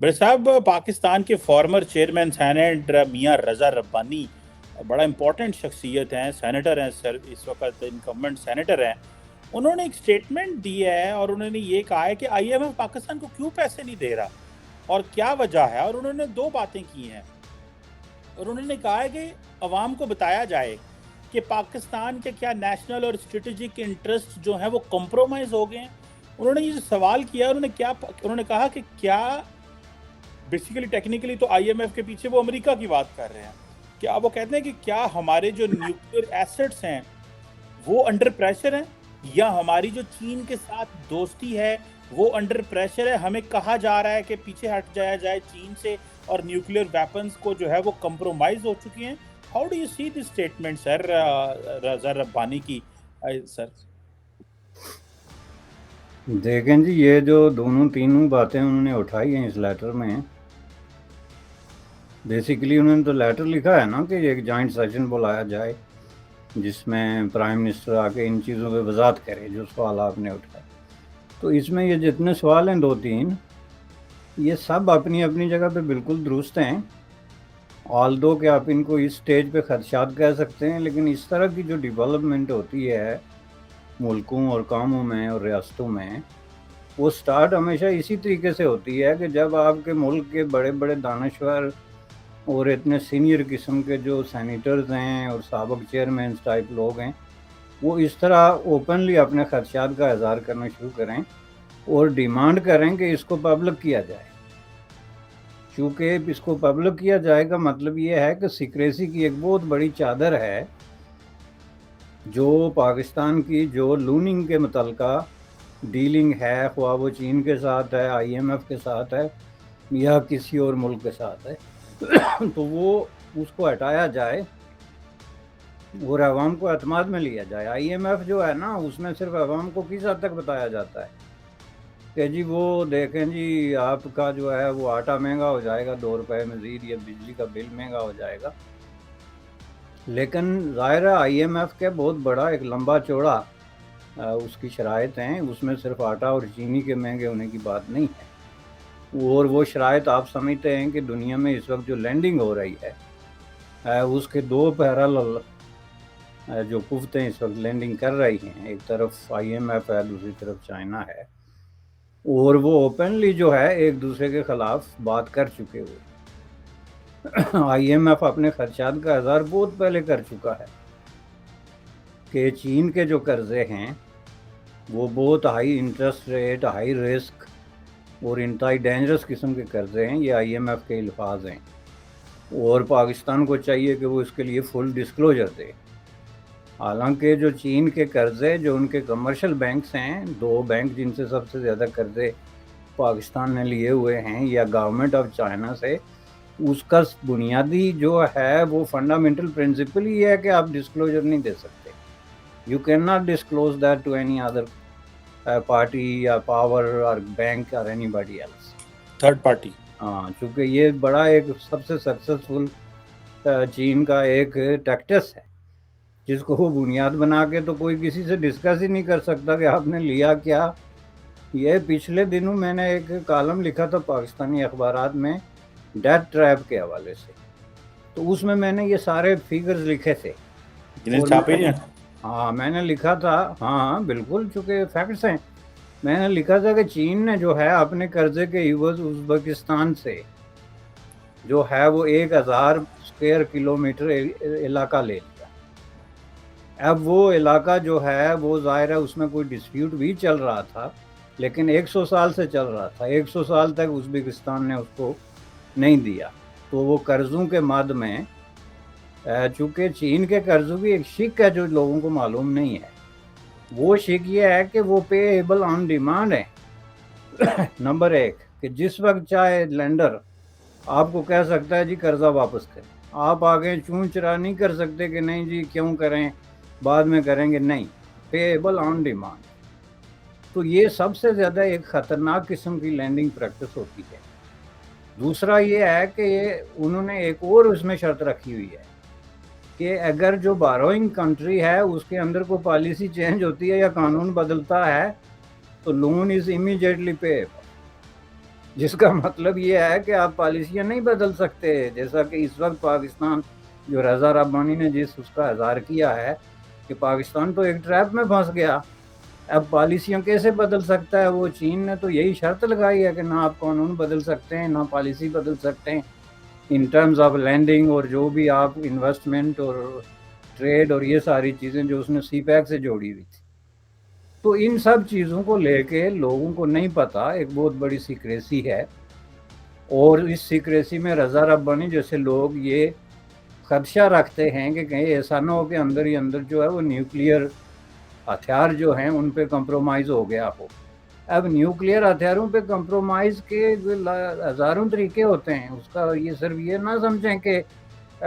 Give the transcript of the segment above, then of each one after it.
بڑے صاحب، پاکستان کے فارمر چیئرمین سینٹ میاں رضا ربانی بڑا امپورٹنٹ شخصیت ہیں، سینیٹر ہیں سر، اس وقت انکمبنٹ سینیٹر ہیں۔ انہوں نے ایک سٹیٹمنٹ دی ہے اور انہوں نے یہ کہا ہے کہ آئی ایم ایف پاکستان کو کیوں پیسے نہیں دے رہا اور کیا وجہ ہے، اور انہوں نے دو باتیں کی ہیں۔ اور انہوں نے کہا ہے کہ عوام کو بتایا جائے کہ پاکستان کے کیا نیشنل اور اسٹریٹجک انٹرسٹ جو ہیں وہ کمپرومائز ہو گئے ہیں۔ انہوں نے یہ سوال کیا، انہوں نے کہا کہ کیا بیسیکلی ٹیکنیکلی تو آئی ایم ایف کے پیچھے وہ امریکہ کی بات کر رہے ہیں، کیا وہ کہتے ہیں کہ کیا ہمارے جو نیوکلیر ایسٹس ہیں وہ انڈر پریشر ہیں، یا ہماری جو چین کے ساتھ دوستی ہے وہ انڈر پریشر ہے؟ ہمیں کہا جا رہا ہے کہ پیچھے ہٹ جایا جائے چین سے، اور نیوکلیر ویپنز کو جو ہے وہ کمپرومائز ہو چکی ہیں۔ How do you see this statement sir, Raza Rabbani کی؟ سر دیکھیں جی، یہ جو دونوں تینوں باتیں انہوں نے اٹھائی ہیں اس لیٹر میں، بیسیکلی انہوں نے تو لیٹر لکھا ہے نا کہ ایک جوائنٹ سیشن بلایا جائے جس میں پرائم منسٹر آ کے ان چیزوں پہ وضاحت کرے جو سوال آپ نے اٹھائے۔ تو اس میں یہ جتنے سوال ہیں دو تین، یہ سب اپنی اپنی جگہ پہ بالکل درست ہیں، آلدو کہ آپ ان کو اس سٹیج پہ خدشات کہہ سکتے ہیں، لیکن اس طرح کی جو ڈیولپمنٹ ہوتی ہے ملکوں اور قوموں میں اور ریاستوں میں، وہ سٹارٹ ہمیشہ اسی طریقے سے ہوتی ہے کہ جب آپ کے ملک کے بڑے بڑے دانشور اور اتنے سینئر قسم کے جو سینیٹرز ہیں اور سابق چیئرمینز ٹائپ لوگ ہیں، وہ اس طرح اوپنلی اپنے خدشات کا اظہار کرنا شروع کریں اور ڈیمانڈ کریں کہ اس کو پبلک کیا جائے۔ چونکہ اس کو پبلک کیا جائے گا مطلب یہ ہے کہ سیکریسی کی ایک بہت بڑی چادر ہے جو پاکستان کی جو لوننگ کے متعلقہ ڈیلنگ ہے، خواہ وہ چین کے ساتھ ہے، آئی ایم ایف کے ساتھ ہے یا کسی اور ملک کے ساتھ ہے، تو وہ اس کو ہٹایا جائے اور عوام کو اعتماد میں لیا جائے۔ آئی ایم ایف جو ہے نا، اس میں صرف عوام کو کس حد تک بتایا جاتا ہے کہ جی وہ دیکھیں جی آپ کا جو ہے وہ آٹا مہنگا ہو جائے گا 2 روپے مزید، یا بجلی کا بل مہنگا ہو جائے گا، لیکن ظاہر ہے آئی ایم ایف کے بہت بڑا ایک لمبا چوڑا اس کی شرائط ہیں، اس میں صرف آٹا اور چینی کے مہنگے ہونے کی بات نہیں ہے، اور وہ شرائط آپ سمجھتے ہیں کہ دنیا میں اس وقت جو لینڈنگ ہو رہی ہے اس کے دو پیرالل جو قوتیں اس وقت لینڈنگ کر رہی ہیں، ایک طرف آئی ایم ایف ہے، دوسری طرف چائنا ہے، اور وہ اوپنلی جو ہے ایک دوسرے کے خلاف بات کر چکے ہوئے۔ آئی ایم ایف اپنے خدشات کا اظہار بہت پہلے کر چکا ہے کہ چین کے جو قرضے ہیں وہ بہت high interest rate, high risk اور انتہائی ڈینجرس قسم کے قرضے ہیں، یہ آئی ایم ایف کے الفاظ ہیں، اور پاکستان کو چاہیے کہ وہ اس کے لیے فل ڈسکلوجر دے۔ حالانکہ جو چین کے قرضے جو ان کے کمرشل بینکس ہیں، 2 بینک جن سے سب سے زیادہ قرضے پاکستان نے لیے ہوئے ہیں، یا گورنمنٹ آف چائنا سے، اس کا بنیادی جو ہے وہ فنڈامنٹل پرنسپل ہی ہے کہ آپ ڈسکلوجر نہیں دے سکتے۔ You can not disclose that to any other party یا پاور اور بینک اور any body else, third party. ہاں، چونکہ یہ بڑا ایک سب سے سکسیسفل چین کا ایک ٹیکٹس ہے جس کو وہ بنیاد بنا کے تو کوئی کسی سے ڈسکس ہی نہیں کر سکتا کہ آپ نے لیا کیا۔ یہ پچھلے دنوں میں نے ایک کالم لکھا تھا پاکستانی اخبارات میں ڈیتھ ٹریپ کے حوالے سے، تو اس میں نے یہ سارے فیگرز لکھے تھے، جنہیں چھاپے ہیں۔ ہاں میں نے لکھا تھا، ہاں بالکل، چونکہ فیکٹس ہیں، میں نے لکھا تھا کہ چین نے جو ہے اپنے قرضے کے عوض ازبکستان سے جو ہے وہ 1000 اسکوائر کلومیٹر علاقہ لے لیا۔ اب وہ علاقہ جو ہے وہ ظاہر ہے اس میں کوئی ڈسپیوٹ بھی چل رہا تھا، لیکن 100 سال سے چل رہا تھا، 100 سال تک ازبکستان نے اس کو نہیں دیا۔ تو وہ قرضوں کے مد میں، چونکہ چین کے قرضوں کی ایک شک ہے جو لوگوں کو معلوم نہیں ہے، وہ شک یہ ہے کہ وہ پے ایبل آن ڈیمانڈ ہے۔ نمبر 1 کہ جس وقت چاہے لینڈر آپ کو کہہ سکتا ہے جی قرضہ واپس کریں، آپ آگے چون چرا نہیں کر سکتے کہ نہیں جی کیوں کریں، بعد میں کریں گے، نہیں، پے ایبل آن ڈیمانڈ۔ تو یہ سب سے زیادہ ایک خطرناک قسم کی لینڈنگ پریکٹس ہوتی ہے۔ دوسرا یہ ہے کہ انہوں نے ایک اور اس میں شرط رکھی ہوئی ہے کہ اگر جو باروئنگ کنٹری ہے اس کے اندر کوئی پالیسی چینج ہوتی ہے یا قانون بدلتا ہے تو loan is immediately pay able. جس کا مطلب یہ ہے کہ آپ پالیسیاں نہیں بدل سکتے. جیسا کہ اس وقت پاکستان جو رضا ربانی نے اس کا اظہار کیا ہے کہ پاکستان تو ایک ٹریپ میں پھنس گیا. اب پالیسیاں کیسے بدل سکتا ہے وہ؟ چین نے تو یہی شرط لگائی ہے کہ نہ آپ قانون بدل سکتے ہیں، نہ پالیسی بدل سکتے ہیں ان ٹرمز آف لینڈنگ، اور جو بھی آپ انویسٹمنٹ اور ٹریڈ اور یہ ساری چیزیں جو اس نے سی پیک سے جوڑی ہوئی تھی. تو ان سب چیزوں کو لے کے لوگوں کو نہیں پتا، ایک بہت بڑی سیکریسی ہے. اور اس سیکریسی میں رضا ربانی جیسے لوگ یہ خدشہ رکھتے ہیں کہ کہیں ایسا نہ ہو کہ اندر ہی اندر جو ہے وہ نیوکلیئر ہتھیار جو ہیں ان پہ کمپرومائز ہو گیا ہو. اب نیوکلیئر ہتھیاروں پہ کمپرومائز کے ہزاروں طریقے ہوتے ہیں. اس کا یہ صرف یہ نہ سمجھیں کہ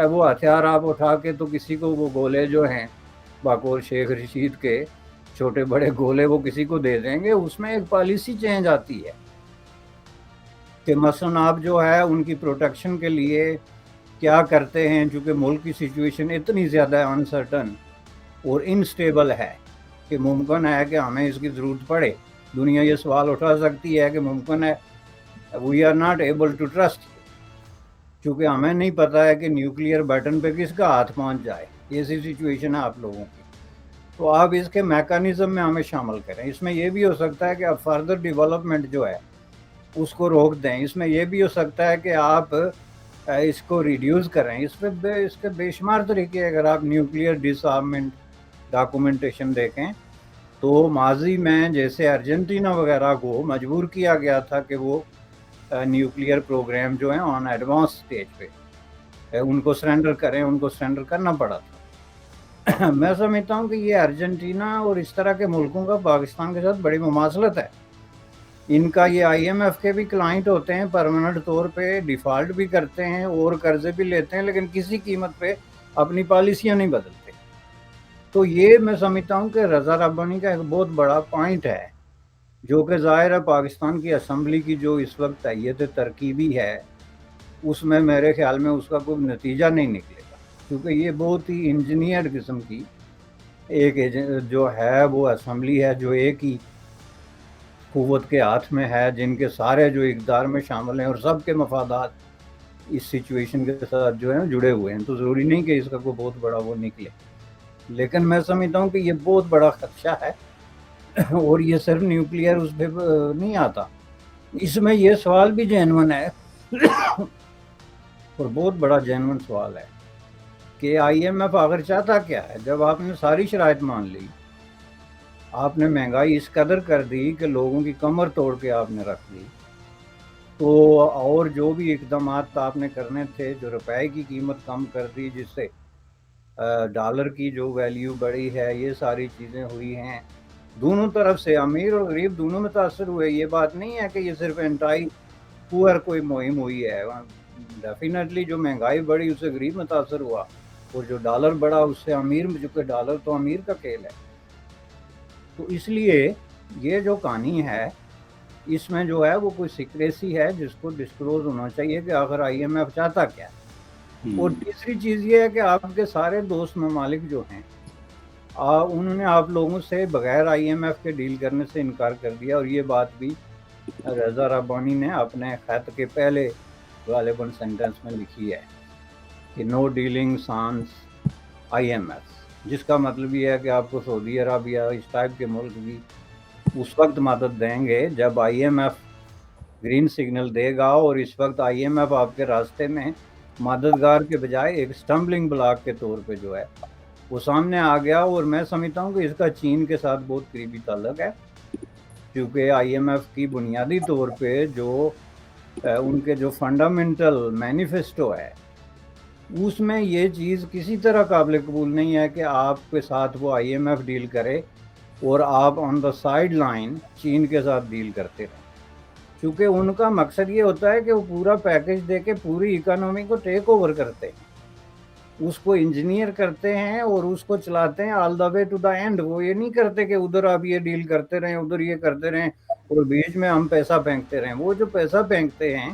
وہ ہتھیار آپ اٹھا کے تو کسی کو وہ گولے جو ہیں باقور شیخ رشید کے چھوٹے بڑے گولے وہ کسی کو دے دیں گے. اس میں ایک پالیسی چینج آتی ہے کہ مثلا آپ جو ہے ان کی پروٹیکشن کے لیے کیا کرتے ہیں. چونکہ ملک کی سچویشن اتنی زیادہ انسرٹن اور انسٹیبل ہے کہ ممکن ہے کہ ہمیں اس کی ضرورت پڑے. دنیا یہ سوال اٹھا سکتی ہے کہ ممکن ہے we are not able to trust, چونکہ ہمیں نہیں پتا ہے کہ نیوکلیئر بٹن پہ کس کا ہاتھ پہنچ جائے. ایسی سچویشن ہے آپ لوگوں کی. تو آپ اس کے میکانزم میں ہمیں شامل کریں. اس میں یہ بھی ہو سکتا ہے کہ آپ فردر ڈیولپمنٹ جو ہے اس کو روک دیں. اس میں یہ بھی ہو سکتا ہے کہ آپ اس کو ریڈیوس کریں. اس کے بے شمار طریقے. اگر آپ نیوکلیئر ڈس آرمنٹ ڈاکومنٹیشن دیکھیں تو ماضی میں جیسے ارجنٹینا وغیرہ کو مجبور کیا گیا تھا کہ وہ نیوکلیئر پروگرام جو ہیں آن ایڈوانس سٹیج پہ ان کو سرنڈر کریں، ان کو سرنڈر کرنا پڑا تھا. میں سمجھتا ہوں کہ یہ ارجنٹینا اور اس طرح کے ملکوں کا پاکستان کے ساتھ بڑی مماثلت ہے. ان کا یہ آئی ایم ایف کے بھی کلائنٹ ہوتے ہیں، پرماننٹ طور پہ ڈیفالٹ بھی کرتے ہیں اور قرضے بھی لیتے ہیں، لیکن کسی قیمت پہ اپنی پالیسیاں نہیں بدلتے. تو یہ میں سمجھتا ہوں کہ رضا ربانی کا ایک بہت بڑا پوائنٹ ہے، جو کہ ظاہر ہے پاکستان کی اسمبلی کی جو اس وقت حیت ترکیبی ہے اس میں میرے خیال میں اس کا کوئی نتیجہ نہیں نکلے گا، کیونکہ یہ بہت ہی انجینئرڈ قسم کی ایک جو ہے وہ اسمبلی ہے جو ایک ہی قوت کے ہاتھ میں ہے، جن کے سارے جو اقدار میں شامل ہیں اور سب کے مفادات اس سچویشن کے ساتھ جو ہیں جڑے ہوئے ہیں. تو ضروری نہیں کہ اس کا کوئی بہت بڑا وہ نکلے، لیکن میں سمجھتا ہوں کہ یہ بہت بڑا خدشہ ہے. اور یہ صرف نیوکلیئر اس پہ نہیں آتا، اس میں یہ سوال بھی جینون ہے اور بہت بڑا جینون سوال ہے کہ آئی ایم ایف آخر چاہتا کیا ہے؟ جب آپ نے ساری شرائط مان لی، آپ نے مہنگائی اس قدر کر دی کہ لوگوں کی کمر توڑ کے آپ نے رکھ دی، تو اور جو بھی اقدامات آپ نے کرنے تھے، جو روپے کی قیمت کم کر دی جس سے ڈالر کی جو ویلیو بڑھی ہے، یہ ساری چیزیں ہوئی ہیں. دونوں طرف سے امیر اور غریب دونوں متاثر ہوئے. یہ بات نہیں ہے کہ یہ صرف انٹائی پور کوئی مہم ہوئی ہے. ڈیفینیٹلی جو مہنگائی بڑھی اس سے غریب متاثر ہوا، اور جو ڈالر بڑھا اس سے امیر، چونکہ ڈالر تو امیر کا کھیل ہے. تو اس لیے یہ جو کہانی ہے اس میں جو ہے وہ کوئی سیکریسی ہے جس کو ڈسکلوز ہونا چاہیے کہ آخر آئی ایم ایف چاہتا کیا ہے. اور تیسری چیز یہ ہے کہ آپ کے سارے دوست ممالک جو ہیں انہوں نے آپ لوگوں سے بغیر آئی ایم ایف کے ڈیل کرنے سے انکار کر دیا. اور یہ بات بھی رضا ربانی نے اپنے خط کے پہلے غالباً سینٹنس میں لکھی ہے کہ نو ڈیلنگ سانس آئی ایم ایف، جس کا مطلب یہ ہے کہ آپ کو سعودی عربیہ اس ٹائپ کے ملک بھی اس وقت مدد دیں گے جب I M F green signal دے گا. اور اس وقت آئی ایم ایف آپ کے راستے میں مددگار کے بجائے ایک سٹمبلنگ بلاک کے طور پہ جو ہے وہ سامنے آ گیا. اور میں سمجھتا ہوں کہ اس کا چین کے ساتھ بہت قریبی تعلق ہے، کیونکہ آئی ایم ایف کی بنیادی طور پہ جو ان کے جو فنڈامنٹل مینیفیسٹو ہے اس میں یہ چیز کسی طرح قابل قبول نہیں ہے کہ آپ کے ساتھ وہ آئی ایم ایف ڈیل کرے اور آپ آن دا سائیڈ لائن چین کے ساتھ ڈیل کرتے رہیں. کیونکہ ان کا مقصد یہ ہوتا ہے کہ وہ پورا پیکج دے کے پوری اکانومی کو ٹیک اوور کرتے ہیں، اس کو انجینئر کرتے ہیں اور اس کو چلاتے ہیں آل دا وے ٹو دا اینڈ. وہ یہ نہیں کرتے کہ ادھر آپ یہ ڈیل کرتے رہیں، ادھر یہ کرتے رہیں اور بیچ میں ہم پیسہ پھینکتے رہیں. وہ جو پیسہ پھینکتے ہیں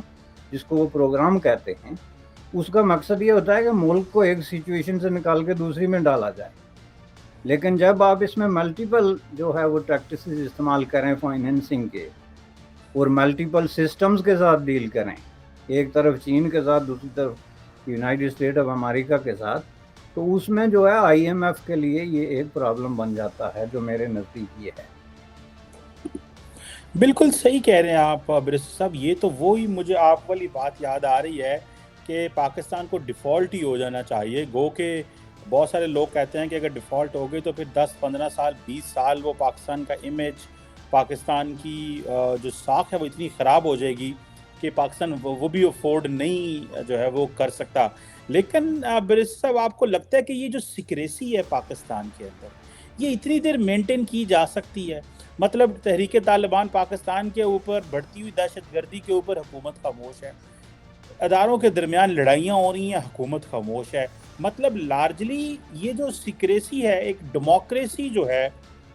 جس کو وہ پروگرام کہتے ہیں، اس کا مقصد یہ ہوتا ہے کہ ملک کو ایک سچویشن سے نکال کے دوسری میں ڈالا جائے. لیکن جب آپ اس میں ملٹیپل جو ہے وہ ٹیکٹسز استعمال کریں فائنینسنگ کے، اور ملٹیپل سسٹمز کے ساتھ ڈیل کریں، ایک طرف چین کے ساتھ، دوسری طرف یونائٹڈ اسٹیٹ آف امریکہ کے ساتھ، تو اس میں جو ہے آئی ایم ایف کے لیے یہ ایک پرابلم بن جاتا ہے، جو میرے نزدیک یہ ہے۔ بالکل صحیح کہہ رہے ہیں آپ برسٹ صاحب، یہ تو وہی مجھے آپ والی بات یاد آ رہی ہے کہ پاکستان کو ڈیفالٹ ہی ہو جانا چاہیے، گو کہ بہت سارے لوگ کہتے ہیں کہ اگر ڈیفالٹ ہو گئی تو پھر 10-15 سال 20 سال وہ پاکستان کا امیج، پاکستان کی جو ساکھ ہے وہ اتنی خراب ہو جائے گی کہ پاکستان وہ بھی افورڈ نہیں جو ہے وہ کر سکتا۔ لیکن برسٹ صاحب، آپ کو لگتا ہے کہ یہ جو سیکریسی ہے پاکستان کے اندر، یہ اتنی دیر مینٹین کی جا سکتی ہے؟ مطلب تحریک طالبان پاکستان کے اوپر بڑھتی ہوئی دہشت گردی کے اوپر حکومت خاموش ہے، اداروں کے درمیان لڑائیاں ہو رہی ہیں، حکومت خاموش ہے۔ مطلب لارجلی یہ جو سیکریسی ہے، ایک ڈیموکریسی جو ہے،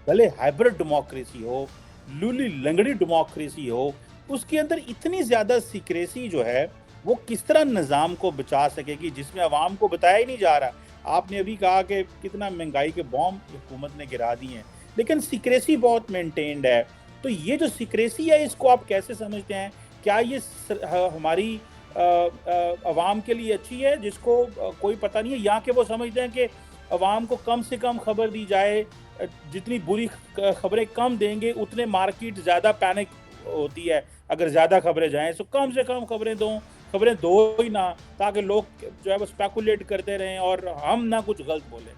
بھلے ہائبرڈ ڈیموکریسی ہو، لولی لنگڑی ڈیموکریسی ہو، اس کے اندر اتنی زیادہ سیکریسی جو ہے وہ کس طرح نظام کو بچا سکے گی، جس میں عوام کو بتایا ہی نہیں جا رہا؟ آپ نے ابھی کہا کہ کتنا مہنگائی کے بوم حکومت نے گرا دی ہیں، لیکن سیکریسی بہت مینٹینڈ ہے۔ تو یہ جو سیکریسی ہے، اس کو آپ کیسے سمجھتے ہیں؟ کیا یہ ہماری عوام کے لیے اچھی ہے، جس کو کوئی پتہ نہیں ہے، یا کہ وہ سمجھتے ہیں کہ عوام کو کم سے کم خبر دی جائے، جتنی بری خبریں کم دیں گے اتنے مارکیٹ زیادہ پینک ہوتی ہے، اگر زیادہ خبریں جائیں تو کم سے کم خبریں دو ہی نہ، تاکہ لوگ جو ہے وہ اسپیکولیٹ کرتے رہیں اور ہم نہ کچھ غلط بولیں۔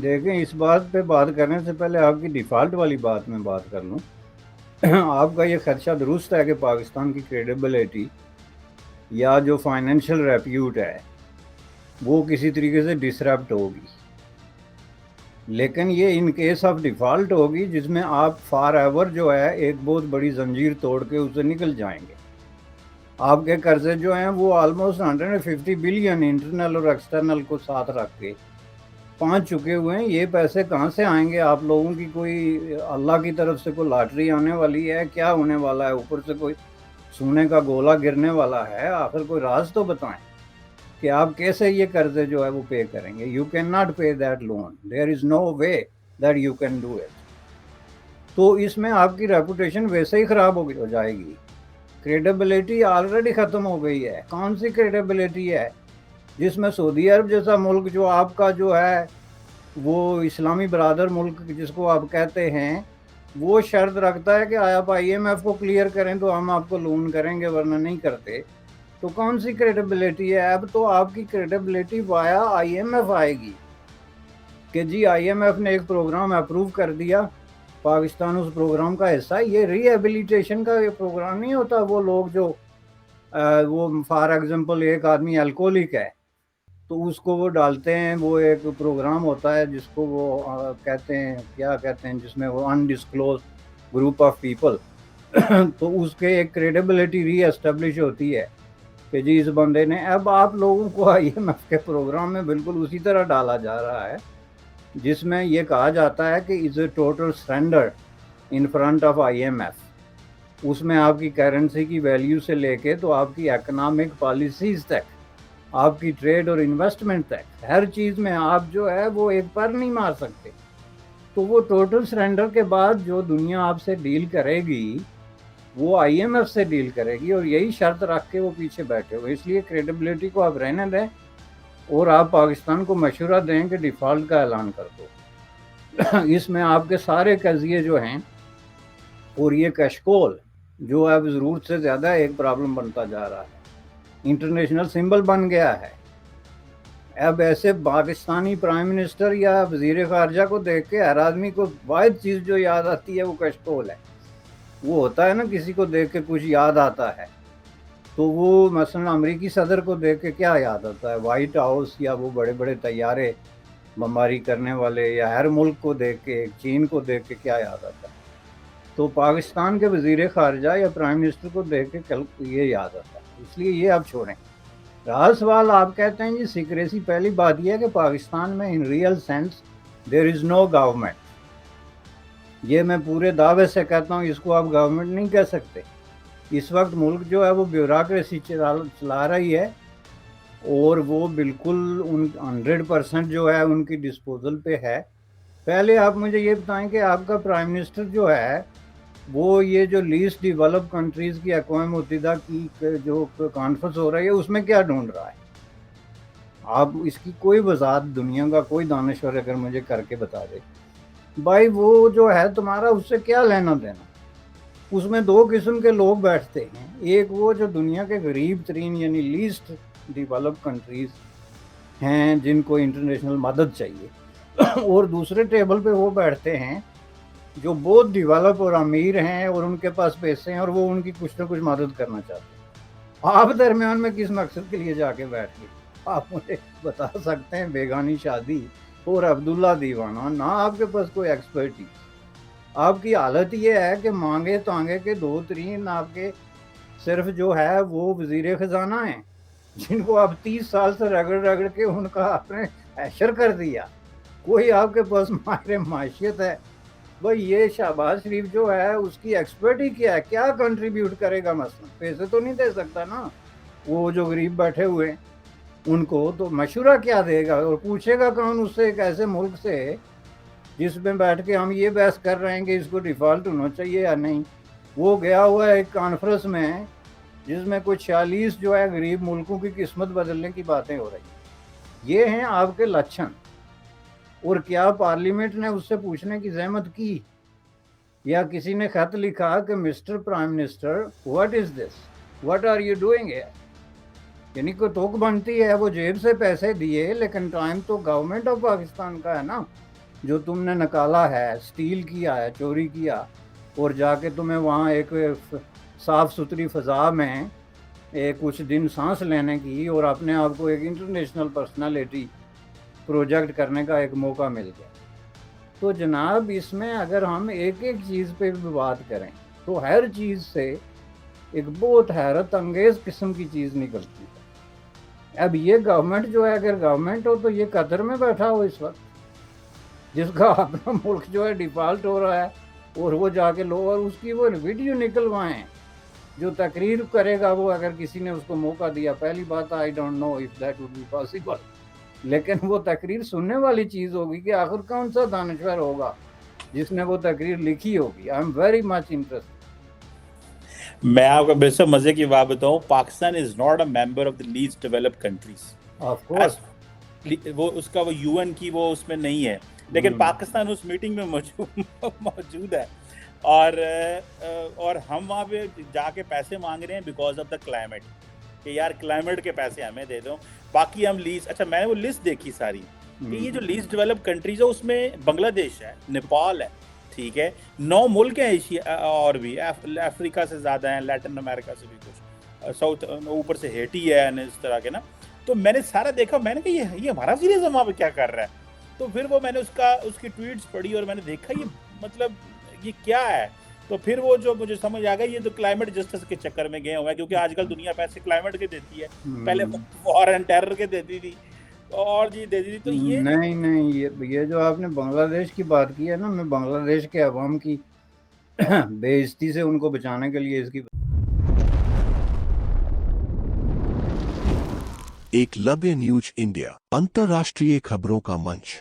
دیکھیں، اس بات پہ بات کرنے سے پہلے آپ کی ڈیفالٹ والی بات میں بات کر لوں۔ آپ کا یہ خدشہ درست ہے کہ پاکستان کی کریڈیبلٹی یا جو فائنینشیل ریپیوٹ ہے وہ کسی طریقے سے ڈسرپٹ ہوگی، لیکن یہ ان کیس آف ڈیفالٹ ہوگی جس میں آپ فار ایور جو ہے ایک بہت بڑی زنجیر توڑ کے اسے نکل جائیں گے۔ آپ کے قرضے جو ہیں وہ آلموسٹ 150 بلین انٹرنل اور ایکسٹرنل کو ساتھ رکھ کے پہنچ چکے ہوئے ہیں۔ یہ پیسے کہاں سے آئیں گے؟ آپ لوگوں کی کوئی اللہ کی طرف سے کوئی لاٹری آنے والی ہے؟ کیا ہونے والا ہے؟ اوپر سے کوئی سونے کا گولا گرنے والا ہے؟ آخر کوئی راز تو بتائیں کہ آپ کیسے یہ قرضے جو ہے وہ پے کریں گے۔ You can not pay that loan, there is no way that you can do it. تو اس میں آپ کی ریپوٹیشن ویسے ہی خراب ہو جائے گی۔ کریڈیبلٹی آلریڈی ختم ہو گئی ہے۔ کون سی کریڈیبلٹی ہے جس میں سعودی عرب جیسا ملک، جو آپ کا جو ہے وہ اسلامی برادر ملک جس کو آپ کہتے ہیں، وہ شرط رکھتا ہے کہ آپ آئی ایم ایف کو کلیئر کریں تو ہم آپ کو لون کریں گے، ورنہ نہیں کرتے؟ تو کون سی کریڈیبلٹی ہے؟ اب تو آپ کی کریڈیبلٹی وایا آئی ایم ایف آئے گی کہ جی آئی ایم ایف نے ایک پروگرام اپروو کر دیا، پاکستان اس پروگرام کا حصہ ہے۔ یہ ری ایبلیٹیشن کا یہ پروگرام نہیں ہوتا۔ وہ لوگ جو وہ فار ایگزامپل ایک آدمی الکوہلک ہے تو اس کو وہ ڈالتے ہیں، وہ ایک پروگرام ہوتا ہے جس کو وہ کہتے ہیں، کیا کہتے ہیں، جس میں وہ انڈسکلوز گروپ آف پیپل، تو اس کے ایک کریڈیبلٹی ری اسٹیبلش ہوتی ہے کہ جی اس بندے نے، اب آپ لوگوں کو آئی ایم ایف کے پروگرام میں بالکل اسی طرح ڈالا جا رہا ہے جس میں یہ کہا جاتا ہے کہ is a total surrender in front of I M F. اس میں آپ کی کرنسی کی ویلیو سے لے کے تو آپ کی اکنامک پالیسیز تک، آپ کی ٹریڈ اور انویسٹمنٹ تک، ہر چیز میں آپ جو ہے وہ ایک پر نہیں مار سکتے۔ تو وہ ٹوٹل سرنڈر کے بعد جو دنیا آپ سے ڈیل کرے گی وہ آئی ایم ایف سے ڈیل کرے گی، اور یہی شرط رکھ کے وہ پیچھے بیٹھے ہوئے۔ اس لیے کریڈیبلٹی کو آپ رہنے دیں اور آپ پاکستان کو مشورہ دیں کہ ڈیفالٹ کا اعلان کر دو۔ اس میں آپ کے سارے قضیے جو ہیں، اور یہ کشکول جو اب ضرورت سے زیادہ ایک پرابلم بنتا جا رہا ہے، انٹرنیشنل سمبل بن گیا ہے۔ اب ایسے پاکستانی پرائم منسٹر یا وزیر خارجہ کو دیکھ کے ہر آدمی کو واحد چیز جو یاد آتی ہے وہ کشکول ہے۔ وہ ہوتا ہے نا، کسی کو دیکھ کے کچھ یاد آتا ہے، تو وہ مثلا امریکی صدر کو دیکھ کے کیا یاد آتا ہے؟ وائٹ ہاؤس، یا وہ بڑے بڑے طیارے بمباری کرنے والے، یا ہر ملک کو دیکھ کے، چین کو دیکھ کے کیا یاد آتا ہے؟ تو پاکستان کے وزیر خارجہ یا پرائم منسٹر کو دیکھ کے یہ یاد آتا ہے۔ اس لیے یہ آپ چھوڑیں۔ رہا سوال، آپ کہتے ہیں جی سیکریسی، پہلی بات یہ ہے کہ پاکستان میں in real sense there is no government. یہ میں پورے دعوے سے کہتا ہوں، اس کو آپ گورنمنٹ نہیں کہہ سکتے۔ اس وقت ملک جو ہے وہ بیوروکریسی چلا رہی ہے، اور وہ بالکل 100% جو ہے ان کی ڈسپوزل پہ ہے۔ پہلے آپ مجھے یہ بتائیں کہ آپ کا پرائم منسٹر جو ہے وہ یہ جو لیسٹ ڈیولپ کنٹریز کی اقوام متحدہ کی جو کانفرنس ہو رہی ہے اس میں کیا ڈھونڈ رہا ہے؟ آپ اس کی کوئی وضاحت دنیا کا کوئی دانشور اگر مجھے کر کے بتا دے بھائی وہ جو ہے تمہارا اس سے کیا لینا دینا؟ اس میں دو قسم کے لوگ بیٹھتے ہیں، ایک وہ جو دنیا کے غریب ترین یعنی لیسٹ ڈیولپ کنٹریز ہیں جن کو انٹرنیشنل مدد چاہیے، اور دوسرے ٹیبل پہ وہ بیٹھتے ہیں جو بہت ڈیولپ اور امیر ہیں اور ان کے پاس پیسے ہیں اور وہ ان کی کچھ نہ کچھ مدد کرنا چاہتے ہیں۔ آپ درمیان میں کس مقصد کے لیے جا کے بیٹھ گئے؟ آپ مجھے بتا سکتے ہیں؟ بیگانی شادی اور عبداللہ دیوانہ، نہ آپ کے پاس کوئی ایکسپرٹیز، آپ کی حالت یہ ہے کہ مانگے تانگے کے دو ترین آپ کے صرف جو ہے وہ وزیر خزانہ ہیں جن کو آپ 30 سال سے رگڑ رگڑ کے ان کا آپ نے ایشر کر دیا۔ کوئی آپ کے پاس ماہر معیشت ہے؟ بھائی یہ شہباز شریف جو ہے اس کی ایکسپرٹ ہی کیا ہے؟ کیا کنٹریبیوٹ کرے گا؟ مثلا پیسے تو نہیں دے سکتا نا، وہ جو غریب بیٹھے ہوئے ان کو تو مشورہ کیا دے گا؟ اور پوچھے گا کون اس سے ایک ایسے ملک سے جس میں بیٹھ کے ہم یہ بحث کر رہے ہیں کہ اس کو ڈیفالٹ ہونا چاہیے یا نہیں؟ وہ گیا ہوا ہے ایک کانفرنس میں جس میں کچھ 46 جو ہے غریب ملکوں کی قسمت بدلنے کی باتیں ہو رہی ہیں۔ یہ ہیں آپ کے لچھن۔ اور کیا پارلیمنٹ نے اس سے پوچھنے کی زحمت کی یا کسی نے خط لکھا کہ mister prime minister what is this, what are you doing ہے؟ یعنی کوئی توک بنتی ہے، وہ جیب سے پیسے دیے لیکن ٹائم تو گورنمنٹ آف پاکستان کا ہے نا، جو تم نے نکالا ہے، سٹیل کیا ہے، چوری کیا، اور جا کے تمہیں وہاں ایک صاف ستھری فضا میں کچھ دن سانس لینے کی اور اپنے آپ کو ایک انٹرنیشنل پرسنالٹی پروجیکٹ کرنے کا ایک موقع مل گیا۔ تو جناب اس میں اگر ہم ایک ایک چیز پہ بھی بات کریں تو ہر چیز سے ایک بہت حیرت انگیز قسم کی چیز نکلتی ہے۔ اب یہ گورنمنٹ جو ہے، اگر گورنمنٹ ہو تو یہ قطر میں بیٹھا ہو اس وقت، جس کا اپنا ملک جو ہے ڈیفالٹ ہو رہا ہے، اور وہ جا کے لو اور اس کی وہ ویڈیو نکلوائیں جو تقریر کرے گا وہ، اگر کسی نے اس کو موقع دیا۔ پہلی بات I don't know if that would be possible, لیکن وہ تقریر سننے والی چیز ہوگی کہ آخر کون سا دانشور ہوگا جس نے وہ تقریر لکھی ہوگی۔ I am very much interested. میں آپ کو بے شک مزے کی بات بتاؤں، Pakistan is not a member of the least developed countries, of course وہ اس کا وہ یو این کی وہ اس میں نہیں ہے، لیکن پاکستان اس میٹنگ میں موجود ہے، اور ہم وہاں پہ جا کے پیسے مانگ رہے ہیں بیکاز آف دا کلائمیٹ، کہ یار کلائمیٹ کے پیسے ہمیں دے دو۔ باقی ہم لیسٹ، اچھا میں نے وہ لسٹ دیکھی ساری کہ یہ جو لیسٹ ڈیولپ کنٹریز ہے اس میں بنگلہ دیش ہے، نیپال ہے، ٹھیک ہے، 9 ملک ہیں ایشیا اور بھی، افریقہ سے زیادہ ہیں، لیٹن امریکہ سے بھی کچھ، ساؤتھ اوپر سے ہیٹی ہے، اس طرح کے نا۔ تو میں نے سارا دیکھا، میں نے کہا یہ ہمارا وزیر اعظم وہاں پہ کیا کر رہا ہے؟ تو پھر وہ میں نے اس کی ٹویٹس پڑھی اور میں نے دیکھا یہ مطلب یہ کیا ہے؟ تو پھر وہ جو مجھے سمجھ آ گیا یہ تو کلائمیٹ جسٹس کے چکر میں گئے ہوئے ہیں، کیونکہ آج کل دنیا پیسے کلائمیٹ کے دیتی ہے، پہلے وار اینڈ ٹیرر کے دیتی تھی اور جی دیتی تھی۔ تو یہ نہیں یہ جو آپ نے بنگلہ دیش کی بات کی ہے نا، میں بنگلہ دیش کے عوام کی بے عزتی سے ان کو بچانے کے لیے اس کی ایکلویہ نیوز انڈیا، انترراشٹریہ خبروں کا منچ۔